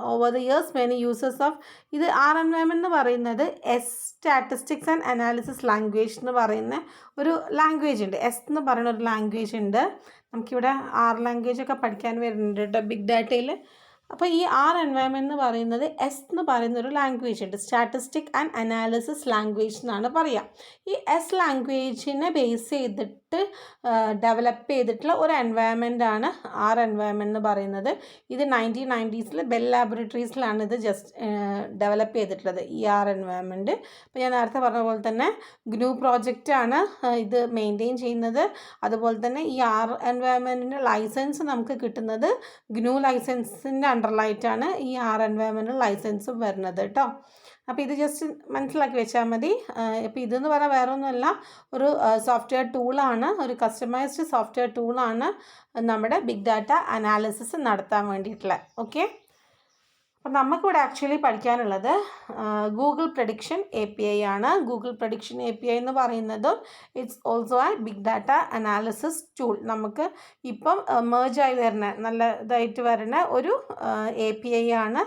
Over the years many users of ഇത് ആർ എൻവയൺമെൻറ്റ് എന്ന് പറയുന്നത് സ്റ്റാറ്റിസ്റ്റിക്സ് ആൻഡ് അനാലിസിസ് ലാംഗ്വേജ് എന്ന് പറയുന്ന ഒരു ലാംഗ്വേജ് ഉണ്ട്. എന്ന് പറയുന്ന ഒരു ലാംഗ്വേജ് ഉണ്ട്. നമുക്കിവിടെ ലാംഗ്വേജൊക്കെ പഠിക്കാൻ വരുന്നുണ്ട് കേട്ടോ ബിഗ് ഡാറ്റയിൽ. അപ്പോൾ ഈ ആർ എൻവയൺമെൻറ്റ് എന്ന് പറയുന്നത് എന്ന് പറയുന്നൊരു ലാംഗ്വേജ് ഉണ്ട്. സ്റ്റാറ്റിസ്റ്റിക് ആൻഡ് അനാലിസിസ് ലാംഗ്വേജ് എന്നാണ് പറയുക. ഈ ലാംഗ്വേജിനെ ബേസ് ചെയ്തിട്ട് ഡെവലപ്പ് ചെയ്തിട്ടുള്ള ഒരു എൻവയൺമെൻ്റ് ആണ് ആർ എൻവയൺമെൻറ്റ് എന്ന് പറയുന്നത്. ഇത് 1990s ബെൽ ലാബറട്ടറീസിലാണ് ഇത് ഡെവലപ്പ് ചെയ്തിട്ടുള്ളത്, ഈ ആർ എൻവയൺമെൻറ്റ്. അപ്പോൾ ഞാൻ നേരത്തെ പറഞ്ഞ പോലെ തന്നെ ഗ്നു പ്രോജക്റ്റാണ് ഇത് മെയിൻറ്റെയിൻ ചെയ്യുന്നത്. അതുപോലെ തന്നെ ഈ ആർ എൻവയൺമെൻറ്റിൻ്റെ ലൈസൻസ് നമുക്ക് കിട്ടുന്നത് ഗ്നു ലൈസൻസിൻ്റെ അണ്ടറിലായിട്ടാണ് ഈ ആർ എൻവയൺമെൻറ്റ് ലൈസൻസും വരുന്നത് കേട്ടോ. അപ്പോൾ ഇത് ജസ്റ്റ് മനസ്സിലാക്കി വെച്ചാൽ മതി. ഇപ്പോൾ ഇതെന്ന് പറഞ്ഞാൽ വേറെ ഒന്നുമല്ല, ഒരു സോഫ്റ്റ്വെയർ ടൂളാണ്, ഒരു കസ്റ്റമൈസ്ഡ് സോഫ്റ്റ്വെയർ ടൂളാണ് നമ്മുടെ ബിഗ് ഡാറ്റ അനാലിസിസ് നടത്താൻ വേണ്ടിയിട്ടുള്ള. ഓക്കെ, അപ്പം നമുക്കിവിടെ ആക്ച്വലി പഠിക്കാനുള്ളത് ഗൂഗിൾ പ്രഡിക്ഷൻ API ആണ്. ഗൂഗിൾ പ്രഡിക്ഷൻ API എന്ന് പറയുന്നതും it's also a big data analysis tool. നമുക്ക് ഇപ്പം മേർജായി വരുന്ന നല്ല ഇതായിട്ട് വരുന്ന ഒരു API ആണ്.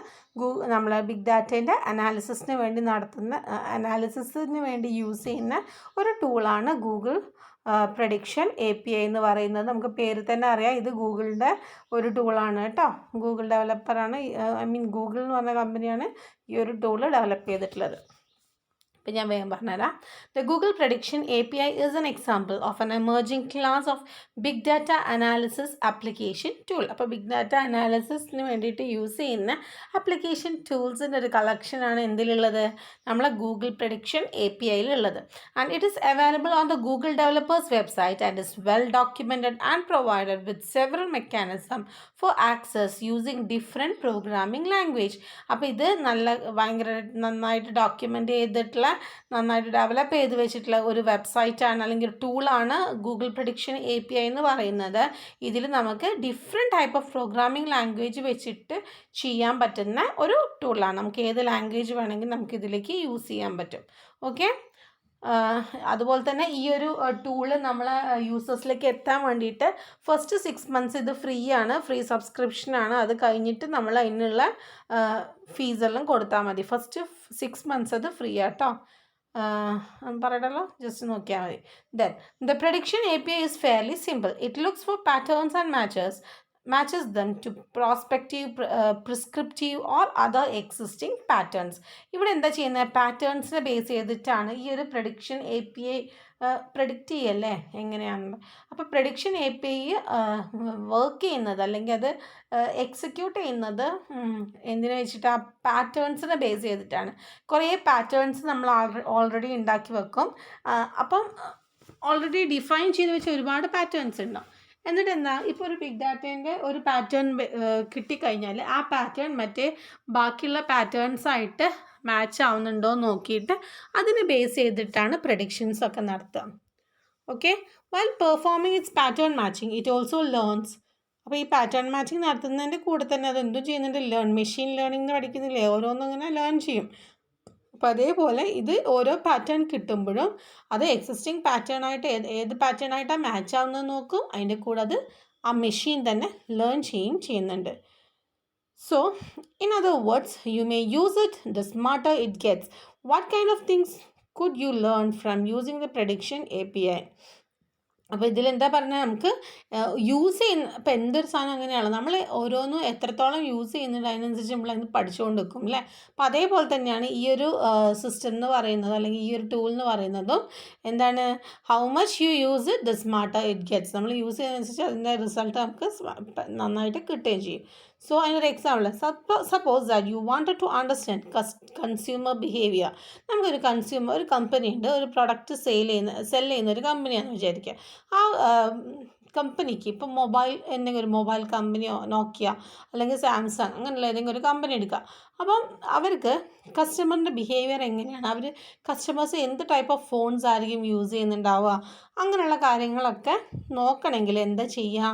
നമ്മളെ ബിഗ് ഡാറ്റേൻ്റെ അനാലിസിസിന് വേണ്ടി യൂസ് ചെയ്യുന്ന ഒരു ടൂളാണ് ഗൂഗിൾ പ്രഡിക്ഷൻ API എന്ന് പറയുന്നത്. നമുക്ക് പേര് തന്നെ അറിയാം, ഇത് ഗൂഗിളിൻ്റെ ഒരു ടൂളാണ് കേട്ടോ. ഗൂഗിൾ ഡെവലപ്പറാണ്, ഗൂഗിൾ എന്ന് പറഞ്ഞ കമ്പനിയാണ് ഈ ഒരു ടൂള് ഡെവലപ്പ് ചെയ്തിട്ടുള്ളത്. അപ്പോൾ ഞാൻ വേഗം പറഞ്ഞുതരാം. The Google prediction API is an example of an emerging class of big data analysis application tool. അപ്പോൾ ബിഗ് ഡാറ്റ അനാലിസിസിന് വേണ്ടിയിട്ട് യൂസ് ചെയ്യുന്ന ആപ്ലിക്കേഷൻ ടൂൾസിൻ്റെ ഒരു കളക്ഷനാണ് എന്തിലുള്ളത്, നമ്മളെ ഗൂഗിൾ പ്രഡിക്ഷൻ APIയിലുള്ളത്. And it is available on the Google developers website and is well documented and provided with several mechanism for access using different programming language. അപ്പോൾ ഇത് ഭയങ്കര നന്നായിട്ട് ഡോക്യുമെൻ്റ് ചെയ്തിട്ടുള്ള, നന്നായിട്ട് ഡെവലപ്പ് ചെയ്ത് വെച്ചിട്ടുള്ള ഒരു വെബ്സൈറ്റാണ് അല്ലെങ്കിൽ ടൂളാണ് ഗൂഗിൾ പ്രഡിക്ഷൻ API എന്ന് പറയുന്നത്. ഇതിൽ നമുക്ക് different type of programming language വെച്ചിട്ട് ചെയ്യാൻ പറ്റുന്ന ഒരു ടൂളാണ്. നമുക്ക് ഏത് ലാംഗ്വേജ് വേണമെങ്കിൽ നമുക്ക് ഇതിലേക്ക് യൂസ് ചെയ്യാൻ പറ്റും. ഓക്കെ, അതുപോലെ തന്നെ ഈ ഒരു ടൂള് നമ്മളെ യൂസേഴ്സിലേക്ക് എത്താൻ വേണ്ടിയിട്ട് ഫസ്റ്റ് 6 months ഇത് ഫ്രീ സബ്സ്ക്രിപ്ഷനാണ്. അത് കഴിഞ്ഞിട്ട് നമ്മൾ അതിനുള്ള ഫീസെല്ലാം കൊടുത്താൽ മതി. ഫസ്റ്റ് 6 months അത് ഫ്രീ ആട്ടോ. പറയണല്ലോ, ജസ്റ്റ് നോക്കിയാൽ മതി. Then the prediction API is fairly simple. It looks four patterns and matches them to prospective, prescriptive or other existing patterns. ഇവിടെ എന്താ ചെയ്യുന്നത്, പാറ്റേൺസിനെ ബേസ് ചെയ്തിട്ടാണ് ഈ ഒരു പ്രഡിക്ഷൻ API പ്രഡിക്റ്റ് ചെയ്യല്ലേ എങ്ങനെയാണെന്ന്. അപ്പോൾ പ്രഡിക്ഷൻ API വർക്ക് ചെയ്യുന്നത് അല്ലെങ്കിൽ അത് എക്സിക്യൂട്ട് ചെയ്യുന്നത് എന്തിനു വെച്ചിട്ട് ആ പാറ്റേൺസിനെ ബേസ് ചെയ്തിട്ടാണ്. കുറേ പാറ്റേൺസ് നമ്മൾ ഓൾറെഡി ഉണ്ടാക്കി വെക്കും. അപ്പം ഓൾറെഡി ഡിഫൈൻ ചെയ്ത് വെച്ച ഒരുപാട് പാറ്റേൺസ് ഉണ്ടാവും. എന്നിട്ട് എന്താ, ഇപ്പോൾ ഒരു ബിഗ് ഡാറ്റേൻ്റെ ഒരു പാറ്റേൺ കിട്ടിക്കഴിഞ്ഞാൽ ആ പാറ്റേൺ മറ്റേ ബാക്കിയുള്ള പാറ്റേൺസായിട്ട് മാച്ച് ആവുന്നുണ്ടോ എന്ന് നോക്കിയിട്ട് അതിനെ ബേസ് ചെയ്തിട്ടാണ് പ്രഡിക്ഷൻസ് ഒക്കെ നടത്തുക. Okay, while performing it's pattern matching it also learns. അപ്പോൾ ഈ പാറ്റേൺ മാച്ചിങ് നടത്തുന്നതിൻ്റെ കൂടെ തന്നെ അത് എന്തും ചെയ്യുന്നുണ്ട്, മെഷീൻ ലേണിംഗ് പഠിക്കുന്നില്ലേ, ഓരോന്നും ഇങ്ങനെ ലേൺ ചെയ്യും. അപ്പോൾ അതേപോലെ ഇത് ഓരോ പാറ്റേൺ കിട്ടുമ്പോഴും അത് എക്സിസ്റ്റിംഗ് പാറ്റേൺ ആയിട്ട് ഏത് പാറ്റേൺ ആയിട്ടാണ് മാച്ച് ആവുന്നത് നോക്കും. അതിൻ്റെ കൂടെ അത് ആ മെഷീൻ തന്നെ ലേൺ ചെയ്യുന്നുണ്ട്. So in other words you may use it, the smarter it gets. What kind of things could you learn from using the prediction API? അപ്പോൾ ഇതിലെന്താ പറഞ്ഞാൽ നമുക്ക് യൂസ് ചെയ്യുന്ന ഇപ്പോൾ എന്തൊരു സാധനം അങ്ങനെയാണ് നമ്മൾ ഓരോന്നും എത്രത്തോളം യൂസ് ചെയ്യുന്നുണ്ട് അതിനനുസരിച്ച് നമ്മൾ അതിന് പഠിച്ചുകൊണ്ട് നിൽക്കും അല്ലേ. അപ്പോൾ അതേപോലെ തന്നെയാണ് ഈ ഒരു സിസ്റ്റം എന്ന് പറയുന്നത്, അല്ലെങ്കിൽ ഈ ഒരു ടൂൾ എന്ന് പറയുന്നതും എന്താണ്, how much you use it the smarter it gets. നമ്മൾ യൂസ് ചെയ്യുന്നതനുസരിച്ച് അതിൻ്റെ റിസൾട്ട് നമുക്ക് നന്നായിട്ട് കിട്ടുകയും ചെയ്യും. സോ അതിനൊരു example, suppose that you wanted to understand consumer behaviour. നമുക്കൊരു ഒരു കമ്പനി ഉണ്ട്, ഒരു പ്രൊഡക്റ്റ് സെൽ ചെയ്യുന്ന ഒരു കമ്പനിയാണെന്ന് വിചാരിക്കുക. ആ കമ്പനിക്ക് ഇപ്പം എന്തെങ്കിലും ഒരു മൊബൈൽ കമ്പനിയോ നോക്കിയ അല്ലെങ്കിൽ സാംസങ് അങ്ങനെയുള്ള ഏതെങ്കിലും ഒരു കമ്പനി എടുക്കുക. അപ്പം അവർക്ക് കസ്റ്റമറിൻ്റെ ബിഹേവിയർ എങ്ങനെയാണ്, അവർ കസ്റ്റമേഴ്സ് എന്ത് ടൈപ്പ് ഓഫ് ഫോൺസ് ആയിരിക്കും യൂസ് ചെയ്യുന്നുണ്ടാവുക, അങ്ങനെയുള്ള കാര്യങ്ങളൊക്കെ നോക്കണമെങ്കിൽ എന്താ ചെയ്യുക,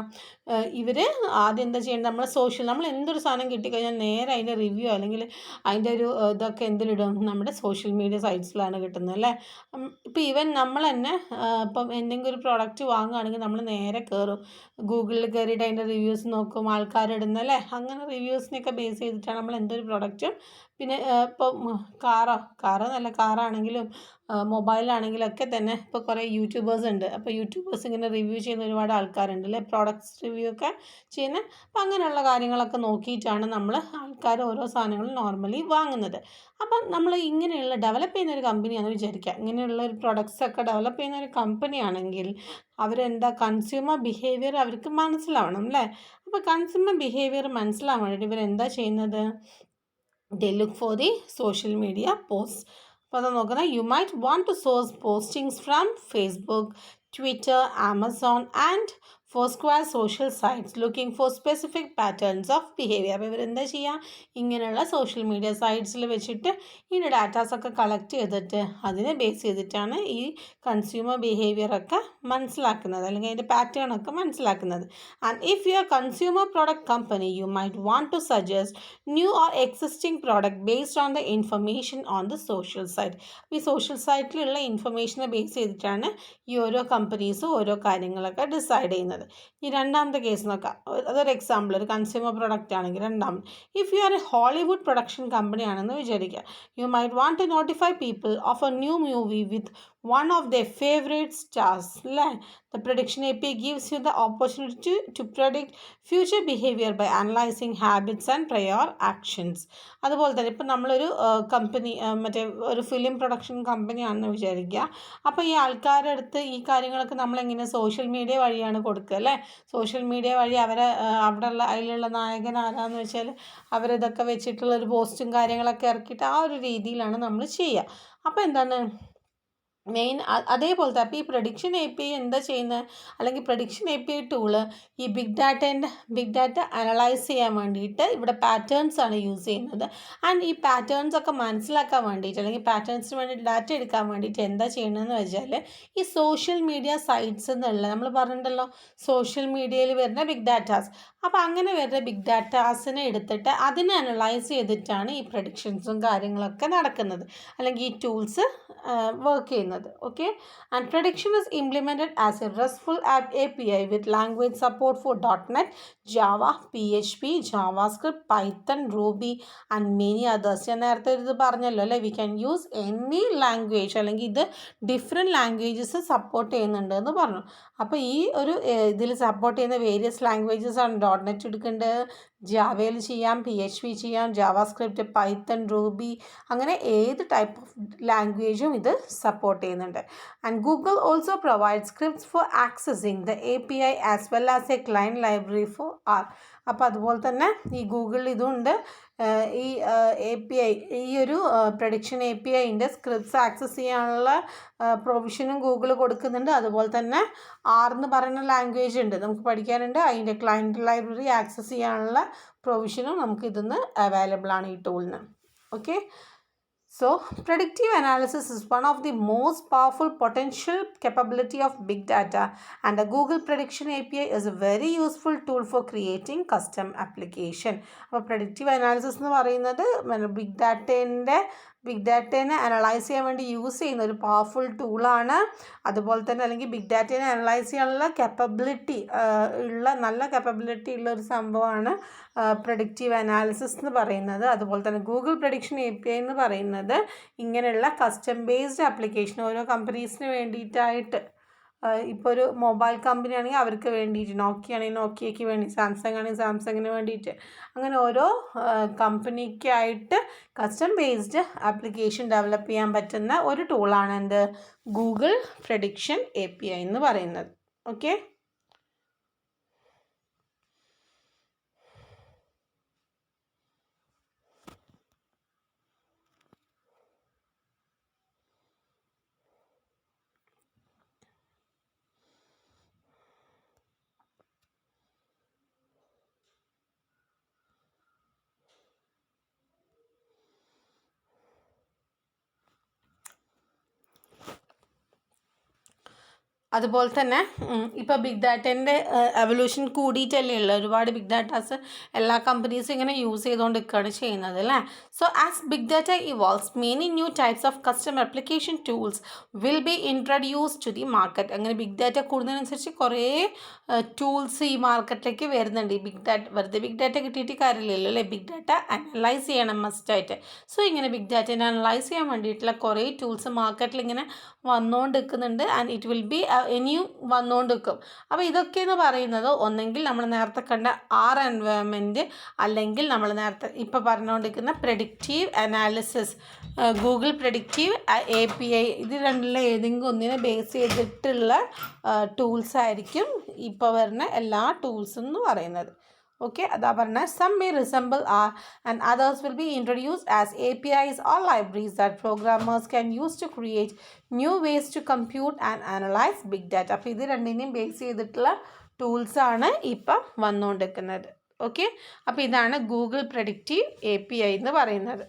ഇവർ ആദ്യം എന്താ ചെയ്യേണ്ടത്, നമ്മൾ എന്തൊരു സാധനം കിട്ടിക്കഴിഞ്ഞാൽ നേരെ അതിൻ്റെ റിവ്യൂ അല്ലെങ്കിൽ അതിൻ്റെ ഒരു ഇതൊക്കെ എന്തിലിടും, നമ്മുടെ സോഷ്യൽ മീഡിയ സൈറ്റ്സിലാണ് കിട്ടുന്നത് അല്ലേ. ഇപ്പോൾ ഈവൻ നമ്മൾ തന്നെ ഇപ്പം എന്തെങ്കിലും ഒരു പ്രോഡക്റ്റ് വാങ്ങുകയാണെങ്കിൽ നമ്മൾ നേരെ കയറും ഗൂഗിളിൽ കയറിയിട്ട് അതിൻ്റെ റിവ്യൂസ് നോക്കും, ആൾക്കാരിടുന്ന അല്ലേ, അങ്ങനെ റിവ്യൂസിനെയൊക്കെ ബേസ് ചെയ്തിട്ടാണ് നമ്മൾ എന്തൊരു പ്രോഡക്റ്റും. പിന്നെ ഇപ്പം കാറാണെങ്കിലും മൊബൈലാണെങ്കിലൊക്കെ തന്നെ ഇപ്പോൾ കുറേ യൂട്യൂബേഴ്സ് ഉണ്ട്. അപ്പോൾ യൂട്യൂബേഴ്സ് ഇങ്ങനെ റിവ്യൂ ചെയ്യുന്ന ഒരുപാട് ആൾക്കാരുണ്ട് അല്ലേ, പ്രോഡക്റ്റ്സ് റിവ്യൂ ഒക്കെ ചെയ്യുന്ന. അപ്പം അങ്ങനെയുള്ള കാര്യങ്ങളൊക്കെ നോക്കിയിട്ടാണ് ആൾക്കാർ ഓരോ സാധനങ്ങളും നോർമലി വാങ്ങുന്നത്. അപ്പം നമ്മൾ ഇങ്ങനെയുള്ള ഡെവലപ്പ് ചെയ്യുന്ന ഒരു കമ്പനിയാണെന്ന് വിചാരിക്കുക, ഇങ്ങനെയുള്ള ഒരു പ്രൊഡക്ട്സ് ഒക്കെ ഡെവലപ്പ് ചെയ്യുന്ന ഒരു കമ്പനിയാണെങ്കിൽ അവരെന്താ, കൺസ്യൂമർ ബിഹേവിയർ അവർക്ക് മനസ്സിലാവണം അല്ലേ. അപ്പോൾ കൺസ്യൂമർ ബിഹേവിയർ മനസ്സിലാവാൻ വേണ്ടിയിട്ട് ഇവരെന്താ ചെയ്യുന്നത്, they look for the social media posts. അപ്പോൾ അത് നോക്കുന്നത്, you might want to source postings from Facebook, Twitter, Amazon and Foursquare social sites looking for specific patterns of behaviour. അപ്പോൾ ഇവരെന്താ ചെയ്യുക, ഇങ്ങനെയുള്ള സോഷ്യൽ മീഡിയ സൈറ്റ്സിൽ വെച്ചിട്ട് ഇതിൻ്റെ ഡാറ്റാസൊക്കെ കളക്ട് ചെയ്തിട്ട് അതിനെ ബേസ് ചെയ്തിട്ടാണ് ഈ കൺസ്യൂമർ ബിഹേവിയറൊക്കെ മനസ്സിലാക്കുന്നത്, അല്ലെങ്കിൽ അതിൻ്റെ പാറ്റേണൊക്കെ മനസ്സിലാക്കുന്നത്. And if you are consumer product company you might want to suggest new or existing product based on the information on the social site. ഈ സോഷ്യൽ സൈറ്റിലുള്ള ഇൻഫർമേഷനെ ബേസ് ചെയ്തിട്ടാണ് ഈ ഓരോ കമ്പനീസും ഓരോ കാര്യങ്ങളൊക്കെ ഡിസൈഡ് ചെയ്യുന്നത്. ഈ രണ്ടാമത്തെ കേസ് നോക്കാം, അതൊരു എക്സാമ്പിൾ, ഒരു കൺസ്യൂമർ പ്രൊഡക്റ്റ് ആണെങ്കിൽ. രണ്ടാമത്, if you are a Hollywood production company ആണെന്ന് വിചാരിക്കുക, you might want to notify people of a new movie with one of their favorite stars. The prediction API gives you the opportunity to predict future behavior by analyzing habits and prior actions. അതുപോലെ തന്നെ ഇപ്പം നമ്മളൊരു company, ഒരു film production കമ്പനിയാണെന്ന് വിചാരിക്കുക. അപ്പോൾ ഈ ആൾക്കാരുടെ അടുത്ത് ഈ കാര്യങ്ങളൊക്കെ നമ്മളെങ്ങനെ സോഷ്യൽ മീഡിയ വഴിയാണ് കൊടുക്കുക അല്ലേ. സോഷ്യൽ മീഡിയ വഴി അതിലുള്ള നായകൻ ആരാന്ന് വെച്ചാൽ അവരിതൊക്കെ വെച്ചിട്ടുള്ളൊരു പോസ്റ്റും കാര്യങ്ങളൊക്കെ ഇറക്കിയിട്ട് ആ ഒരു രീതിയിലാണ് നമ്മൾ ചെയ്യുക. അപ്പോൾ എന്താണ് അതേപോലത്തെ. അപ്പോൾ ഈ പ്രഡിക്ഷൻ API എന്താ ചെയ്യുന്നത്, അല്ലെങ്കിൽ പ്രഡിക്ഷൻ API ടൂള് ഈ ബിഗ് ഡാറ്റ അനലൈസ് ചെയ്യാൻ വേണ്ടിയിട്ട് ഇവിടെ പാറ്റേൺസ് ആണ് യൂസ് ചെയ്യുന്നത്. ആൻഡ് ഈ പാറ്റേൺസ് ഒക്കെ മനസ്സിലാക്കാൻ വേണ്ടിയിട്ട്, അല്ലെങ്കിൽ പാറ്റേൺസിന് വേണ്ടി ഡാറ്റ എടുക്കാൻ വേണ്ടിയിട്ട് എന്താ ചെയ്യണമെന്ന് വെച്ചാൽ, ഈ സോഷ്യൽ മീഡിയ സൈറ്റ്സ് എന്നുള്ള നമ്മൾ പറഞ്ഞിട്ടുണ്ടല്ലോ, സോഷ്യൽ മീഡിയയിൽ വരുന്ന ബിഗ് ഡാറ്റാസ്. അപ്പോൾ അങ്ങനെ വരുന്ന ബിഗ് ഡാറ്റാസിനെ എടുത്തിട്ട് അതിനെ അനലൈസ് ചെയ്തിട്ടാണ് ഈ പ്രഡിക്ഷൻസും കാര്യങ്ങളൊക്കെ നടക്കുന്നത്, അല്ലെങ്കിൽ ഈ ടൂൾസ് വർക്ക് ചെയ്യുന്നത്. Okay, and prediction is implemented as a RESTful API with language support for .NET, Java, PHP, JavaScript, Python, Ruby and many others. ഞാൻ നേരത്തെ ഇത് പറഞ്ഞല്ലോ അല്ലേ, V can use any language, അല്ലെങ്കിൽ ഇത് ഡിഫറെൻറ്റ് ലാംഗ്വേജസ് സപ്പോർട്ട് ചെയ്യുന്നുണ്ട് എന്ന് പറഞ്ഞു. അപ്പോൾ ഈ ഒരു ഇതിൽ സപ്പോർട്ട് ചെയ്യുന്ന വേരിയസ് ലാംഗ്വേജസ് ആണ്. .NET എടുക്കേണ്ടത്, ജാവയിൽ ചെയ്യാം, PHP ചെയ്യാം, ജാവാസ്ക്രിപ്റ്റ്, പൈത്തൺ, റൂബി, അങ്ങനെ ഏത് ടൈപ്പ് ഓഫ് ലാംഗ്വേജും ഇത് സപ്പോർട്ട് ചെയ്യുന്നുണ്ട്. And Google also provide scripts for accessing the API as well as a client library for R. അപ്പോൾ അതുപോലെ തന്നെ ഈ ഗൂഗിളിൽ ഇതുണ്ട്, ഈ API, ഈ ഒരു പ്രഡിക്ഷൻ APIൻ്റെ സ്ക്രിപ്റ്റ്സ് ആക്സസ് ചെയ്യാനുള്ള പ്രൊവിഷനും ഗൂഗിൾ കൊടുക്കുന്നുണ്ട്. അതുപോലെ തന്നെ ആർ എന്ന് പറയുന്ന ലാംഗ്വേജ് ഉണ്ട്, നമുക്ക് പഠിക്കാനുണ്ട്, അതിൻ്റെ ക്ലയൻറ്റ് ലൈബ്രറി ആക്സസ് ചെയ്യാനുള്ള പ്രൊവിഷനും നമുക്ക് ഇതിന്ന് അവൈലബിൾ ആണ് ഈ ടൂളിന്. Okay, so predictive analysis is one of the most powerful potential capability of big data, and the Google Prediction API is a very useful tool for creating custom application. അപ്പോൾ predictive analysis എന്ന് പറയുന്നത് big ഡാറ്റേനെ analyse ചെയ്യാൻ വേണ്ടി use ചെയ്യുന്ന ഒരു powerful ടൂളാണ്. അതുപോലെ തന്നെ അല്ലെങ്കിൽ ബിഗ് ഡാറ്റേനെ അനലൈസ് ചെയ്യാനുള്ള നല്ല capability ഉള്ള ഒരു സംഭവമാണ് പ്രഡിക്റ്റീവ് അനാലിസിസ് എന്ന് പറയുന്നത്. അതുപോലെ തന്നെ ഗൂഗിൾ പ്രഡിക്ഷൻ API എന്ന് പറയുന്നത് ഇങ്ങനെയുള്ള കസ്റ്റം ബേസ്ഡ് ആപ്ലിക്കേഷൻ ഓരോ കമ്പനീസിന് വേണ്ടിയിട്ടായിട്ട് ഇപ്പോൾ ഒരു മൊബൈൽ കമ്പനി ആണെങ്കിൽ അവർക്ക് വേണ്ടിയിട്ട്, നോക്കിയ ആണെങ്കിൽ നോക്കിയയ്ക്ക് വേണ്ടി, സാംസങ് ആണെങ്കിൽ സാംസങ്ങിന് വേണ്ടിയിട്ട്, അങ്ങനെ ഓരോ കമ്പനിക്കായിട്ട് കസ്റ്റം ബേസ്ഡ് ആപ്ലിക്കേഷൻ ഡെവലപ്പ് ചെയ്യാൻ പറ്റുന്ന ഒരു ടൂളാണ് എന്ത് ഗൂഗിൾ പ്രഡിക്ഷൻ API എന്ന് പറയുന്നത്. ഓക്കെ. അതുപോലെ തന്നെ ഇപ്പോൾ ബിഗ് ഡാറ്റേൻ്റെ എവല്യൂഷൻ കൂടിയിട്ടല്ലേ ഉള്ളത്. ഒരുപാട് ബിഗ് ഡാറ്റാസ് എല്ലാ കമ്പനീസും ഇങ്ങനെ യൂസ് ചെയ്തുകൊണ്ടിരിക്കുകയാണ് ചെയ്യുന്നത് അല്ലേ. So as big data evolves many new types of customer application tools will be introduce to the market. അങ്ങനെ ബിഗ് ഡാറ്റ കൂടുന്നതിനനുസരിച്ച് കുറേ ടൂൾസ് ഈ മാർക്കറ്റിലേക്ക് വരുന്നുണ്ട്. ഈ ബിഗ് ഡാറ്റ വെറുതെ ബിഗ് ഡാറ്റ കിട്ടിയിട്ട് കാര്യമില്ലല്ലോ അല്ലേ. ബിഗ് ഡാറ്റ അനലൈസ് ചെയ്യണം മസ്റ്റായിട്ട്. സോ ഇങ്ങനെ ബിഗ് ഡാറ്റേനെ അനലൈസ് ചെയ്യാൻ വേണ്ടിയിട്ടുള്ള കുറേ ടൂൾസ് മാർക്കറ്റിൽ ഇങ്ങനെ വന്നുകൊണ്ട് നിൽക്കുന്നുണ്ട്. ആൻഡ് ഇറ്റ് വിൽ ബി ഇനിയും വന്നുകൊണ്ട് നിൽക്കും. അപ്പോൾ ഇതൊക്കെയെന്ന് പറയുന്നത് ഒന്നെങ്കിൽ നമ്മൾ നേരത്തെ കണ്ട എൻവയോൺമെൻറ്റ്, അല്ലെങ്കിൽ നമ്മൾ നേരത്തെ ഇപ്പോൾ പറഞ്ഞുകൊണ്ടിരിക്കുന്ന predictive analysis, Google predictive API, ഇത് രണ്ടിലെ ഏതെങ്കിലും ഒന്നിനെ ബേസ് ചെയ്തിട്ടുള്ള ടൂൾസ് ആയിരിക്കും ഇപ്പോൾ വരുന്ന എല്ലാ ടൂൾസും എന്ന് പറയുന്നത്. Okay, അതാ പറഞ്ഞാൽ some may resemble R and others will be introduced as APIs or libraries that programmers can use to create new ways to compute and analyze big data. അപ്പോൾ ഇത് രണ്ടിനെയും ബേസ് ചെയ്തിട്ടുള്ള ടൂൾസാണ് ഇപ്പം വന്നുകൊണ്ടിരിക്കുന്നത്. ഓക്കെ, അപ്പോൾ ഇതാണ് ഗൂഗിൾ പ്രെഡിക്റ്റീവ് API എന്ന് പറയുന്നത്.